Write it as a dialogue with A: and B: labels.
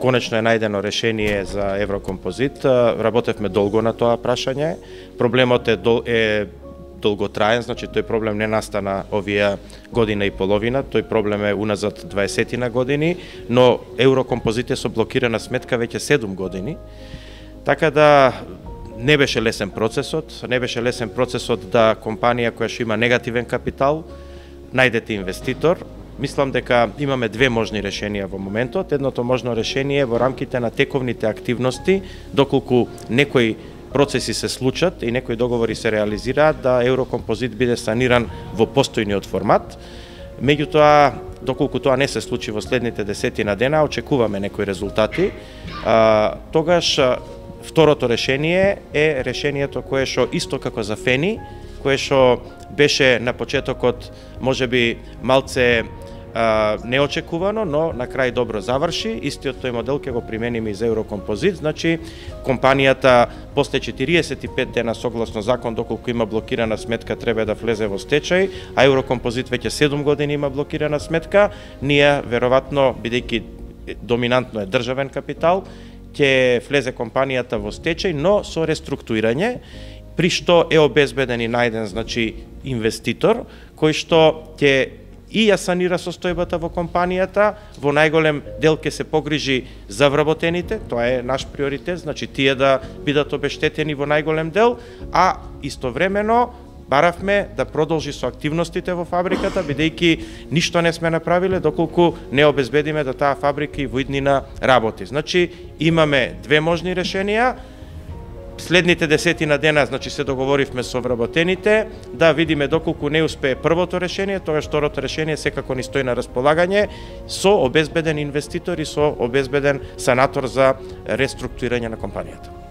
A: конечно е најдено решение за Еврокомпозит. Работевме долго на тоа прашање. Проблемот е долготраен, значи тој проблем не настана овие година и половина, тој проблем е уназад 20 години, но Еврокомпозит е со блокирана сметка веќе 7 години. Така да не беше лесен процесот да компанија која што има негативен капитал најдете инвеститор. Мислам дека имаме две можни решенија во моментот. Едното можно решение е во рамките на тековните активности, доколку некои процеси се случат и некои договори се реализираат, да Еврокомпозит биде саниран во постојниот формат. Меѓутоа, доколку тоа не се случи во следните 10 дена, очекуваме некои резултати. Тогаш второто решение е решението кое што исто како за Фени, кое што беше на почетокот можеби малце неочекувано, но на крај добро заврши. Истиот тој модел ќе го примениме и за Еврокомпозит. Значи, компанијата после 45 дена согласно закон, доколку има блокирана сметка, треба да влезе во стечај, а Еврокомпозит веќе 7 години има блокирана сметка. Ние, веројатно, бидејќи доминантно е државен капитал, ќе влезе компанијата во стечај, но со реструктурирање, при што е обезбеден и најден, значи, инвеститор, кој што ќе и ја санира состојбата во компанијата, во најголем дел ќе се погрижи за вработените, тоа е наш приоритет, значи тие да бидат обештетени во најголем дел, а истовремено баравме да продолжи со активностите во фабриката, бидејќи ништо не сме направиле доколку не обезбедиме да таа фабрика и во иднина работи. Значи имаме две можни решенија. Следните 10 дена, значи се договоривме со вработените, да видиме доколку не успее првото решение, тогаш второто решение секако ни стои на располагање со обезбеден инвеститор и со обезбеден санатор за реструктурирање на компанијата.